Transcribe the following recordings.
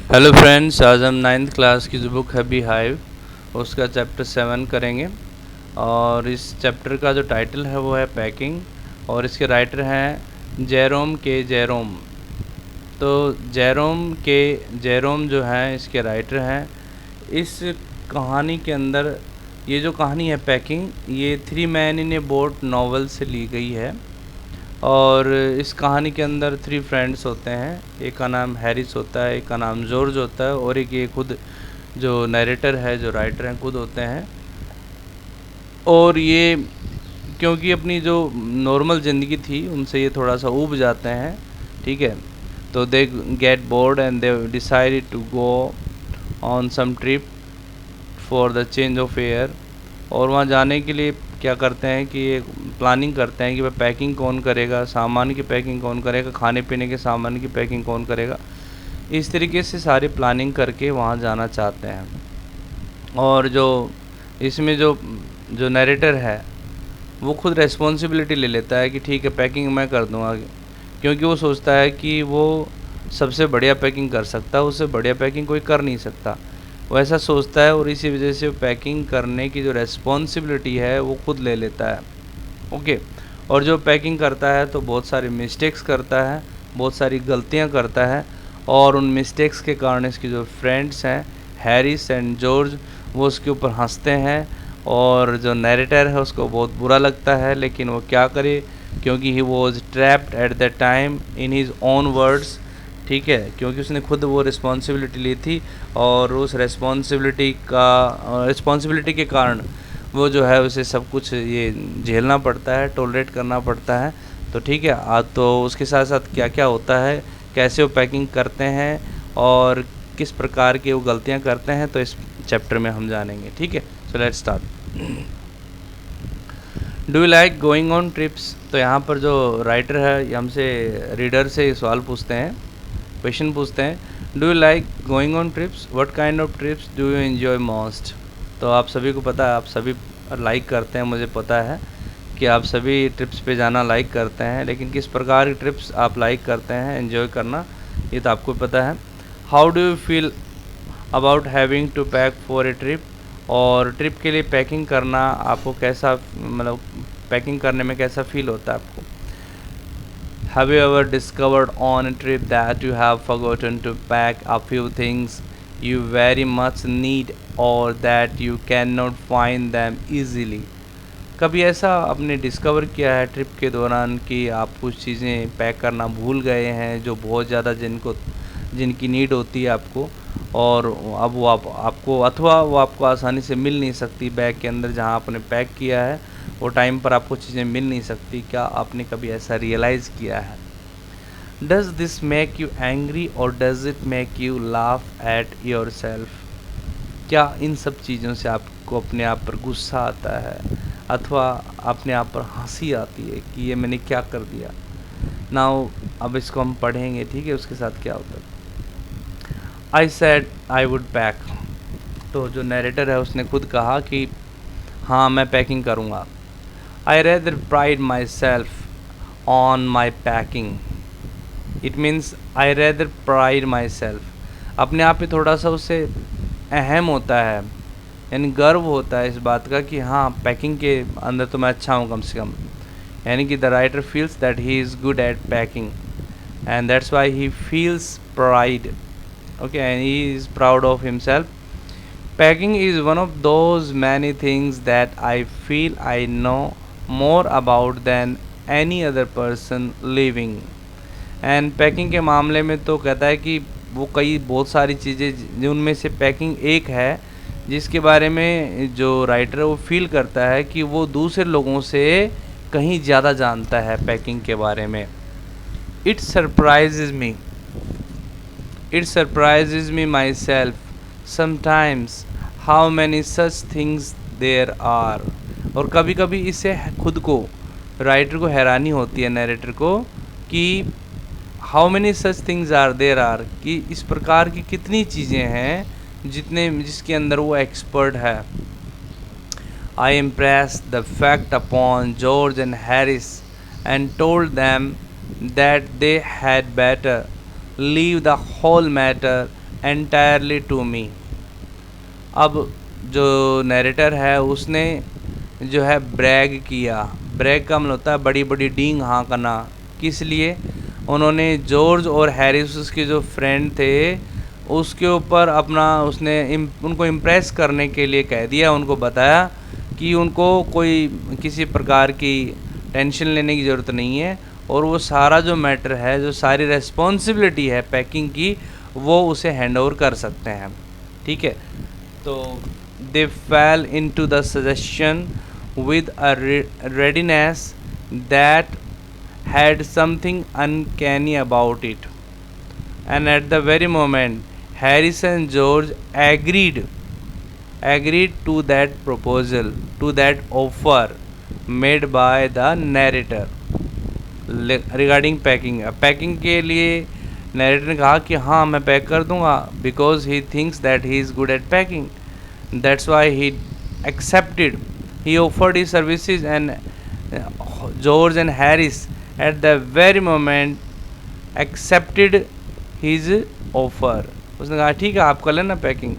Hello friends, आज हम 9th class की जो बुक है बी हाइव उसका चैप्टर 7 करेंगे। और इस चैप्टर का जो टाइटल है वो है पैकिंग, और इसके राइटर हैं जेरोम। तो जेरोम जो हैं इसके राइटर हैं। इस कहानी के अंदर ये जो कहानी है पैकिंग, ये three man in A boat novel से ली गई है। और इस कहानी के अंदर थ्री फ्रेंड्स होते हैं, एक का नाम हैरिस होता है, एक का नाम जॉर्ज होता है, और एक ये खुद जो नरेटर है, जो राइटर हैं, खुद होते हैं। और ये क्योंकि अपनी जो नॉर्मल ज़िंदगी थी उनसे ये थोड़ा सा ऊब जाते हैं, ठीक है। तो they get bored and they decided to go on some trip for the change of air. और वहाँ जाने के लिए क्या करते हैं कि ये प्लानिंग करते हैं कि भाई पैकिंग कौन करेगा, सामान की पैकिंग कौन करेगा, खाने पीने के सामान की पैकिंग कौन करेगा। इस तरीके से सारी प्लानिंग करके वहाँ जाना चाहते हैं। और जो इसमें जो जो नरेटर है वो खुद रेस्पॉन्सिबिलिटी ले लेता है कि ठीक है पैकिंग मैं कर दूँगा, क्योंकि वो सोचता है कि वो सबसे बढ़िया पैकिंग कर सकता है, उससे बढ़िया पैकिंग कोई कर नहीं सकता, वो ऐसा सोचता है। और इसी वजह से पैकिंग करने की जो रेस्पॉन्सिबिलिटी है वो खुद ले लेता है। ओके। और जो पैकिंग करता है तो बहुत सारी मिस्टेक्स करता है, बहुत सारी गलतियां करता है, और उन मिस्टेक्स के कारण इसके जो फ्रेंड्स हैं हैरिस एंड जॉर्ज वो उसके ऊपर हंसते हैं। और जो नैरेटर है उसको बहुत बुरा लगता है, लेकिन वो क्या करे, क्योंकि he was trapped at the time in his own words, ठीक है, क्योंकि उसने खुद वो रिस्पॉन्सिबिलिटी ली थी। और उस रिस्पॉन्सिबिलिटी के कारण वो जो है उसे सब कुछ ये झेलना पड़ता है, टॉलरेट करना पड़ता है। तो ठीक है, तो उसके साथ साथ क्या क्या होता है, कैसे वो पैकिंग करते हैं, और किस प्रकार की वो गलतियां करते हैं, तो इस चैप्टर में हम जानेंगे। ठीक है, so let's start. Do you like going on trips. तो यहाँ पर जो राइटर है ये हमसे रीडर से सवाल पूछते हैं, क्वेश्चन पूछते हैं। Do you like going on trips, what kind of trips do you enjoy most. तो आप सभी को पता है, आप सभी लाइक करते हैं, मुझे पता है कि आप सभी ट्रिप्स पे जाना लाइक करते हैं, लेकिन किस प्रकार की ट्रिप्स आप लाइक करते हैं एंजॉय करना, ये तो आपको पता है। How do you feel about having to pack for a trip. और ट्रिप के लिए पैकिंग करना आपको कैसा, मतलब पैकिंग करने में कैसा फील होता है आपको। Have you ever discovered on a trip that you have forgotten to pack a few things you very much need or that you cannot find them easily? कभी ऐसा आपने डिस्कवर किया है ट्रिप के दौरान कि आप कुछ चीज़ें पैक करना भूल गए हैं जो बहुत ज़्यादा जिनकी नीड होती है आपको, और अब वो आपको अथवा वो आपको आसानी से मिल नहीं सकती बैग के अंदर जहाँ आपने पैक किया है, वो टाइम पर आपको चीज़ें मिल नहीं सकती। क्या आपने कभी ऐसा रियलाइज़ किया है। Does this make you angry और does it make you laugh at your self. क्या इन सब चीज़ों से आपको अपने आप पर गुस्सा आता है अथवा अपने आप पर हंसी आती है कि ये मैंने क्या कर दिया। नाउ अब इसको हम पढ़ेंगे, ठीक है, उसके साथ क्या होता है। I said I would pack. तो जो नरेटर है उसने खुद कहा कि हाँ मैं पैकिंग करूँगा। आई rather pride my self on my packing. It means I rather pride my self, अपने आप पे थोड़ा सा उससे अहम होता है, यानी गर्व होता है इस बात का कि हाँ पैकिंग के अंदर तो मैं अच्छा हूँ कम से कम। यानी कि the writer feels that he is good at packing and that's why he feels pride, okay, and he is proud of himself. Packing is one of those many things that I feel I know more about than any other person living. And packing के मामले में तो कहता है कि वो कई बहुत सारी चीज़ें जिनमें से पैकिंग एक है जिसके बारे में जो राइटर है वो फील करता है कि वो दूसरे लोगों से कहीं ज़्यादा जानता है पैकिंग के बारे में। It surprises me, It surprises me myself sometimes how many such things there are. और कभी कभी इससे खुद को, राइटर को हैरानी होती है, नरेटर को, कि how many such things are there are, कि इस प्रकार की कितनी चीज़ें हैं जिसके अंदर वो एक्सपर्ट है। I impress the fact upon George and Harris and told them that they had better leave the whole matter entirely to me। अब जो नरेटर है उसने जो है ब्रैग किया। ब्रैग का मतलब होता है बड़ी बड़ी डींग हाँकना। किस लिए? उन्होंने जॉर्ज और हैरिस उसके जो फ्रेंड थे उसके ऊपर अपना उसने उनको इम्प्रेस करने के लिए कह दिया, उनको बताया कि उनको कोई किसी प्रकार की टेंशन लेने की ज़रूरत नहीं है और वो सारा जो मैटर है, जो सारी रेस्पॉन्सिबिलिटी है पैकिंग की, वो उसे हैंड ओवर कर सकते हैं। ठीक है, तो they fell into the suggestion with a readiness that had something uncanny about it, and at the very moment Harris and George agreed to that proposal, to that offer made by the narrator regarding packing। Packing के लिए narrator ने कहा कि हाँ मैं pack कर दूंगा, because he thinks that he is good at packing, that's why he accepted। He offered his services, and George and Harris at the very moment accepted his offer। उसने कहा ठीक है आप कर लेना packing.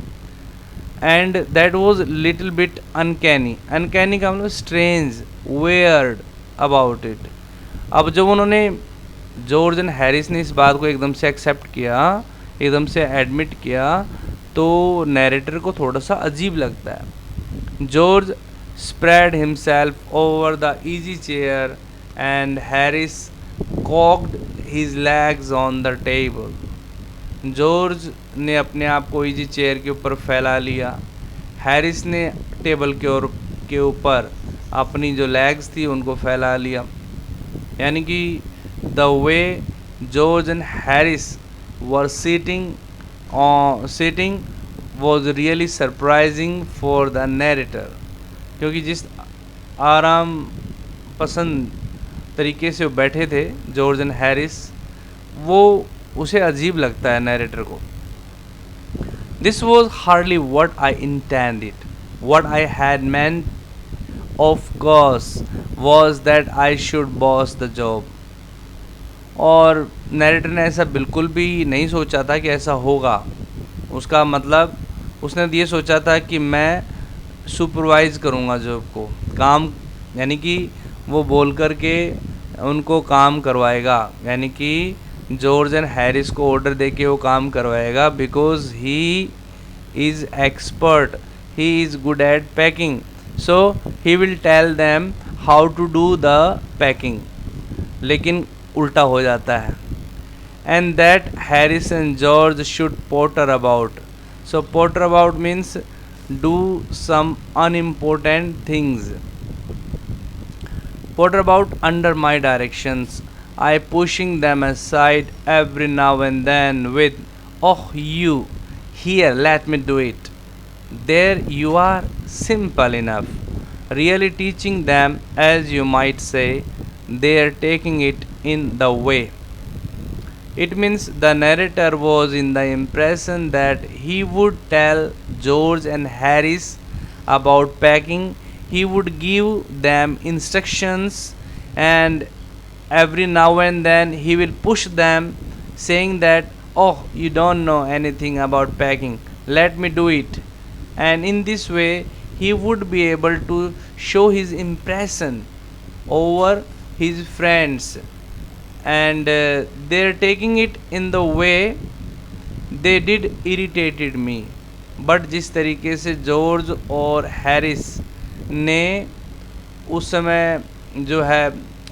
And that was little bit uncanny. Uncanny का मतलब strange, weird about it. अब जब उन्होंने जॉर्ज एंड हैरिस ने इस बात को एकदम से एक्सेप्ट किया, एकदम से एडमिट किया, तो नैरेटर को थोड़ा सा अजीब लगता है। George spread himself over the easy chair and Harris cocked his legs on the table। George ने अपने आप को इजी चेयर के ऊपर फैला लिया, हैरिस ने टेबल के ऊपर अपनी जो लेग्स थी उनको फैला लिया। यानी कि the way George and Harris were sitting was really surprising for the narrator। क्योंकि जिस आराम पसंद तरीके से वो बैठे थे जॉर्ज एंड हैरिस, वो उसे अजीब लगता है नैरेटर को। This was hardly what I intended, what I had meant of course was that I should boss the job. और नैरेटर ने ऐसा बिल्कुल भी नहीं सोचा था कि ऐसा होगा। उसका मतलब उसने ये सोचा था कि मैं सुपरवाइज़ करूँगा जॉब को, काम, यानी कि वो बोल कर के उनको काम करवाएगा, यानी कि जॉर्ज एंड हैरिस को ऑर्डर दे के वो काम करवाएगा, because he is expert, he is good at packing, so he will tell them how to do the packing. लेकिन उल्टा हो जाता है। And that Harris and George should potter about. So potter about means do some unimportant things, potter about under my directions, I pushing them aside every now and then with, oh you, here let me do it, there you are, simple enough, really teaching them, as you might say, they are taking it in the way। It means the narrator was in the impression that he would tell George and Harris about packing, he would give them instructions, and every now and then he will push them, saying that, oh you don't know anything about packing, let me do it। And in this way he would be able to show his impression over his friends, and they're taking it in the way they did irritated me। But जिस तरीके से George और Harris ने उस समय जो है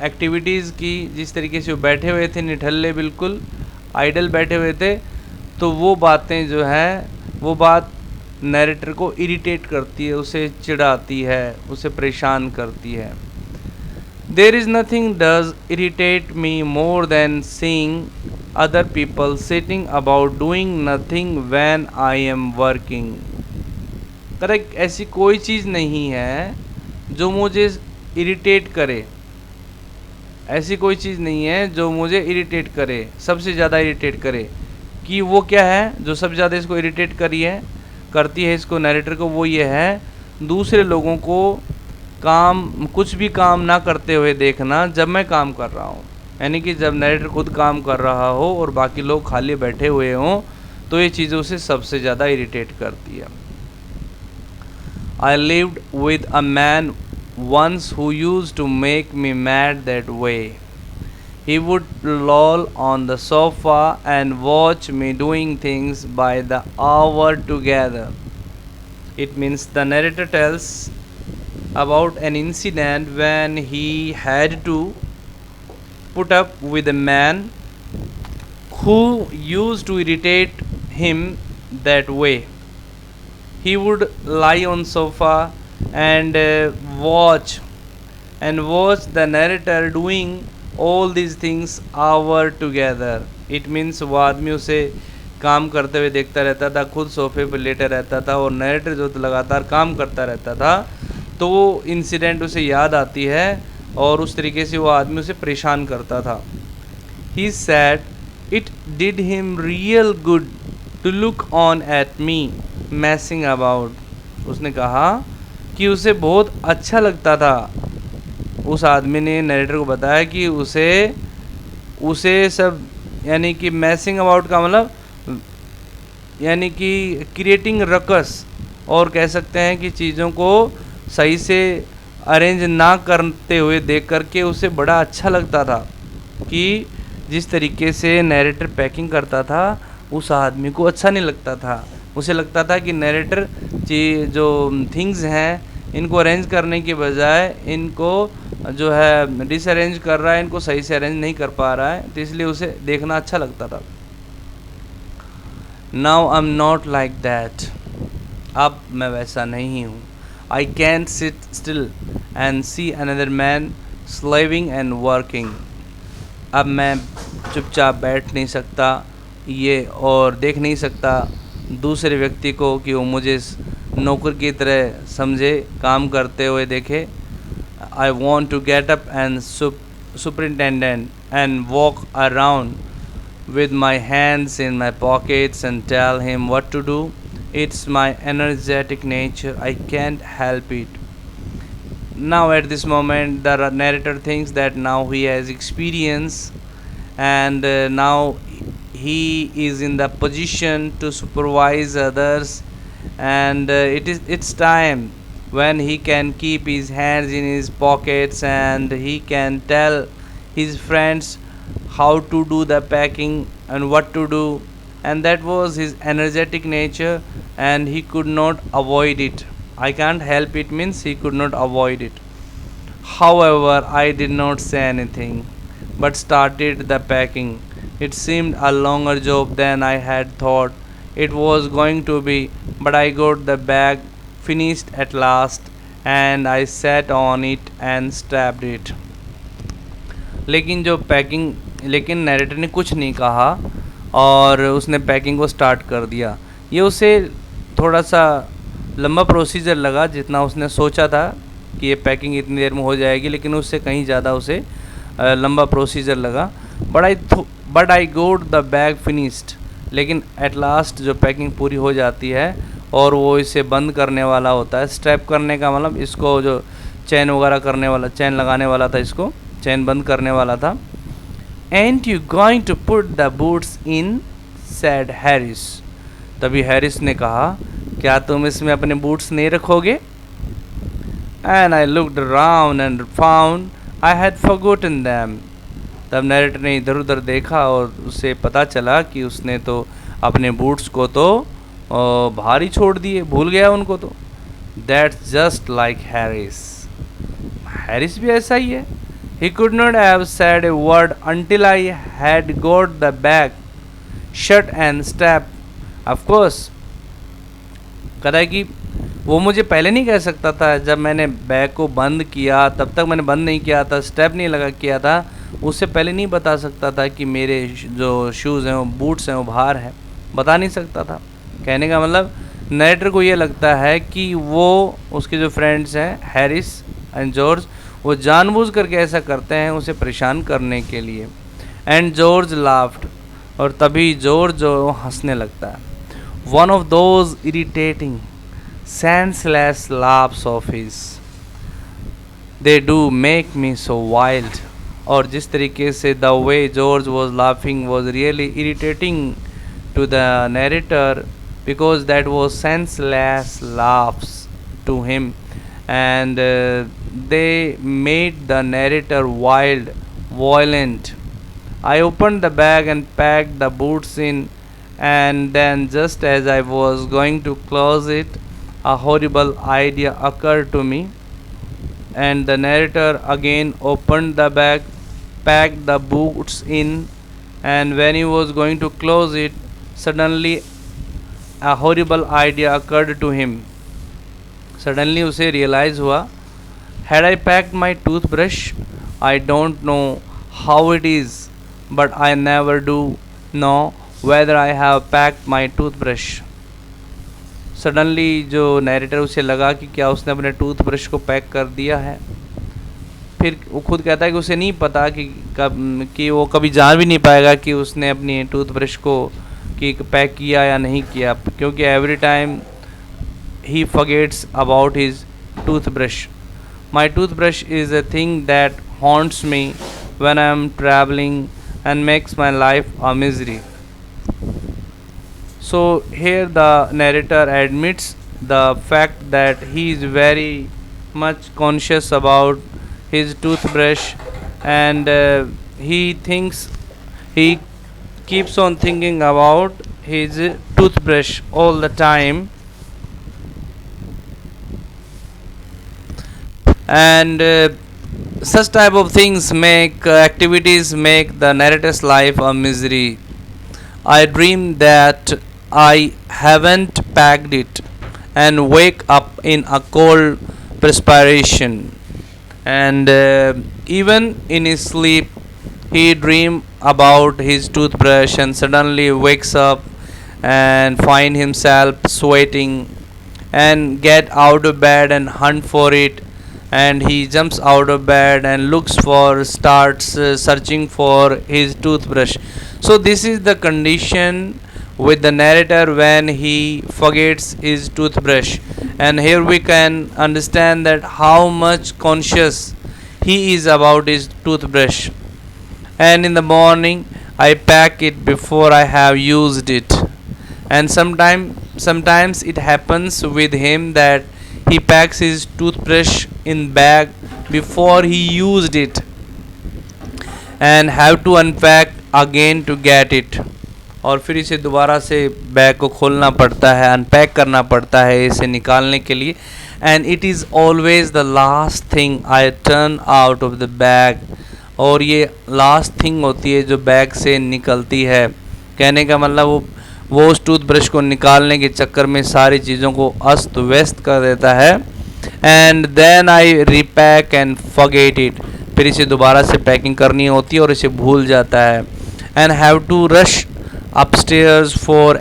activities की, जिस तरीके से वो बैठे हुए थे निठल्ले, बिल्कुल आइडल बैठे हुए थे, तो वो बातें जो हैं, वो बात नैरेटर को इरिटेट करती है, उसे चिढ़ाती है, उसे परेशान करती है। There is nothing does irritate me more than seeing other people sitting about doing nothing when I am working। Correct, ऐसी कोई चीज़ नहीं है जो मुझे इरिटेट करे, ऐसी कोई चीज़ नहीं है जो मुझे इरिटेट करे, सबसे ज़्यादा इरिटेट करे। कि वो क्या है जो सबसे ज़्यादा इसको इरिटेट करती है इसको नैरेटर को, वो ये है दूसरे लोगों को कुछ भी काम ना करते हुए देखना जब मैं काम कर रहा हूँ। यानी कि जब नैरेटर खुद काम कर रहा हो और बाकी लोग खाली बैठे हुए हों, तो ये चीज़ें उसे सबसे ज़्यादा इरिटेट करती है। I lived with a man once who used to make me mad that way. He would loll on the sofa and watch me doing things by the hour together. It means the narrator tells about an incident when he had to put up with a man who used to irritate him that way. He would lie on sofa and watch the narrator doing all these things hour together. It means वो आदमी उसे काम करते हुए देखता रहता था, खुद सोफे पर लेटे रहता था और नरेटर जो लगातार काम करता रहता था, तो वो इंसिडेंट उसे याद आती है और उस तरीके से वो आदमी उसे परेशान करता था। He said it did him real good to look on at me messing about. उसने कहा कि उसे बहुत अच्छा लगता था, उस आदमी ने नरेटर को बताया कि उसे सब यानी कि मैसिंग अबाउट का मतलब यानी कि क्रिएटिंग रकस, और कह सकते हैं कि चीज़ों को सही से अरेंज ना करते हुए देख करके उसे बड़ा अच्छा लगता था कि जिस तरीके से नरेटर पैकिंग करता था उस आदमी को अच्छा नहीं लगता था। उसे लगता था कि नरेटर जो थिंग्स हैं इनको अरेंज करने के बजाय इनको जो है डिसअरेंज कर रहा है, इनको सही से अरेंज नहीं कर पा रहा है, तो इसलिए उसे देखना अच्छा लगता था। Now I am not like that, अब मैं वैसा नहीं हूँ। I can't seat still and see another man slaving and working, अब मैं चुपचाप बैठ नहीं सकता ये और देख नहीं सकता दूसरे व्यक्ति को कि वो मुझे नौकर की तरह समझे, काम करते हुए देखे। I want to get up and superintendent and walk around with my hands in my pockets and tell him what to do. It's my energetic nature, I can't help it. Now at this moment the narrator thinks that now he has experience and now he is in the position to supervise others, and it's time when he can keep his hands in his pockets and he can tell his friends how to do the packing and what to do, and that was his energetic nature and he could not avoid it. I can't help it means he could not avoid it. However, I did not say anything but started the packing. It seemed a longer job than I had thought it was going to be, but I got the bag finished at last and I sat on it and strapped it. लेकिन narrator ने कुछ नहीं कहा और उसने packing को start कर दिया। ये उसे थोड़ा सा लंबा प्रोसीजर लगा जितना उसने सोचा था कि ये पैकिंग इतनी देर में हो जाएगी, लेकिन उससे कहीं ज़्यादा उसे लंबा प्रोसीजर लगा। But I goat the bag finished, लेकिन एट लास्ट जो पैकिंग पूरी हो जाती है और वो इसे बंद करने वाला होता है। स्ट्रैप करने का मतलब इसको जो चैन वगैरह करने वाला, चैन लगाने वाला था, इसको चैन बंद करने वाला था। And you going to put the boots in, said Harris. तभी हैरिस ने कहा, क्या तुम इसमें अपने बूट्स नहीं रखोगे? And I looked around and found I had forgotten them. तब नरेटर ने इधर उधर देखा और उसे पता चला कि उसने तो अपने बूट्स को तो बाहर ही छोड़ दिए, भूल गया उनको। तो that's just like Harris, Harris भी ऐसा ही है। He could not have said a word until I had got the bag shut and strapped. Of course, कहता है कि वो मुझे पहले नहीं कह सकता था, जब मैंने बैग को बंद किया तब तक मैंने बंद नहीं किया था, स्टेप नहीं लगा किया था, उससे पहले नहीं बता सकता था कि मेरे जो शूज़ हैं वो बूट्स हैं वो बाहर हैं, बता नहीं सकता था। कहने का मतलब नरेटर को ये लगता है कि वो उसके जो फ्रेंड्स हैं हैरिस एंड जॉर्ज, वो जानबूझ करके ऐसा करते हैं उसे परेशान करने के लिए। एंड जॉर्ज लाफ्ड, और तभी जॉर्ज जो हंसने लगता है। One of those irritating senseless laughs of his, they do make me so wild. और जिस तरीके से the way George was laughing was really irritating to the narrator because that was senseless laughs to him, and they made the narrator wild, violent. I opened the bag and packed the boots in, and then, just as I was going to close it, a horrible idea occurred to me. And the narrator again opened the bag, packed the boots in, and when he was going to close it, suddenly a horrible idea occurred to him. Suddenly उसे realize हुआ, had I packed my toothbrush? I don't know how it is, but I never do know whether I have packed my toothbrush. Suddenly जो narrator उसे लगा कि क्या उसने अपने toothbrush को पैक कर दिया है। फिर वो खुद कहता है कि उसे नहीं पता कि वो कभी जान भी नहीं पाएगा कि उसने अपनी टूथब्रश को पैक किया या नहीं किया, क्योंकि every time he forgets about his toothbrush. My toothbrush is a thing that haunts me when I am travelling and makes my life a misery. So here the narrator admits the fact that he is very much conscious about his toothbrush, and he keeps on thinking about his toothbrush all the time, and such type of things activities make the narrator's life a misery. I dream that I haven't packed it and wake up in a cold perspiration, and even in his sleep he dream about his toothbrush and suddenly wakes up and find himself sweating and get out of bed and hunt for it, and he jumps out of bed and starts searching for his toothbrush. So this is the condition with the narrator when he forgets his toothbrush, and here we can understand that how much conscious he is about his toothbrush. And in the morning I pack it before I have used it, and sometimes it happens with him that he packs his toothbrush in bag before he used it and have to unpack again to get it, और फिर इसे दोबारा से bag को खोलना पड़ता है, unpack करना पड़ता है इसे निकालने के लिए। And it is always the last thing I turn out of the bag, और ये लास्ट थिंग होती है जो बैग से निकलती है। कहने का मतलब वो उस टूथब्रश को निकालने के चक्कर में सारी चीज़ों को अस्त व्यस्त कर देता है। And then I repack and forget it, फिर इसे दोबारा से पैकिंग करनी होती है और इसे भूल जाता है। And have to rush upstairs for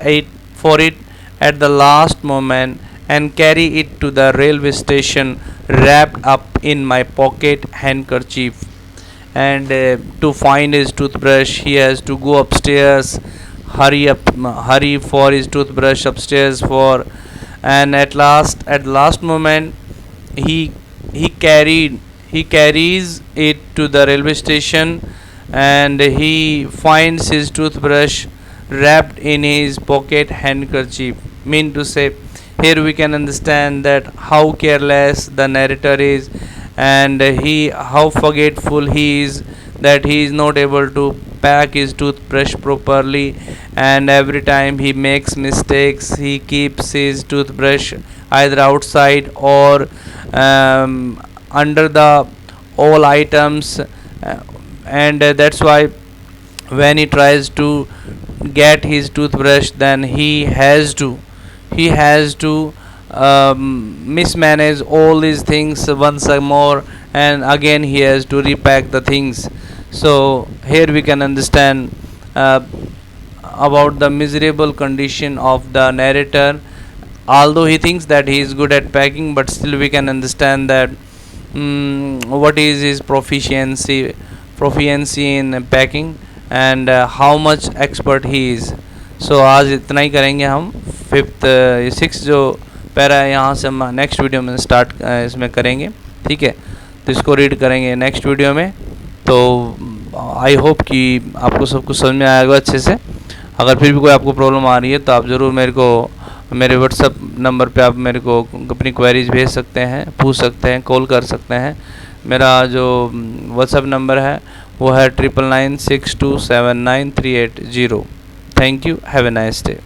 it at the last moment and carry it to the railway station wrapped up in my pocket handkerchief. And to find his toothbrush he has to go upstairs, hurry for his toothbrush upstairs and at last moment he carries it to the railway station, and he finds his toothbrush wrapped in his pocket handkerchief. Mean to say, here we can understand that how careless the narrator is, and how forgetful he is, that he is not able to pack his toothbrush properly, and every time he makes mistakes he keeps his toothbrush either outside or under the all items, and that's why when he tries to get his toothbrush, then he has to mismanage all these things once more, and again he has to repack the things. So here we can understand about the miserable condition of the narrator. Although he thinks that he is good at packing, but still we can understand that what is his proficiency in packing, and how much expert he is. So आज इतना ही करेंगे हम। 6 जो para है यहाँ से हम next video में स्टार्ट इसमें करेंगे, ठीक है। तो इसको रीड करेंगे नेक्स्ट वीडियो में। तो आई होप कि आपको सब कुछ समझ में आएगा अच्छे से। अगर फिर भी कोई आपको प्रॉब्लम आ रही है तो आप ज़रूर मेरे को मेरे व्हाट्सअप नंबर पे आप मेरे को अपनी क्वेरीज भेज सकते हैं, पूछ सकते हैं, कॉल कर सकते हैं। मेरा जो व्हाट्सअप नंबर है वो है 9996279380। Thank you, have a nice day.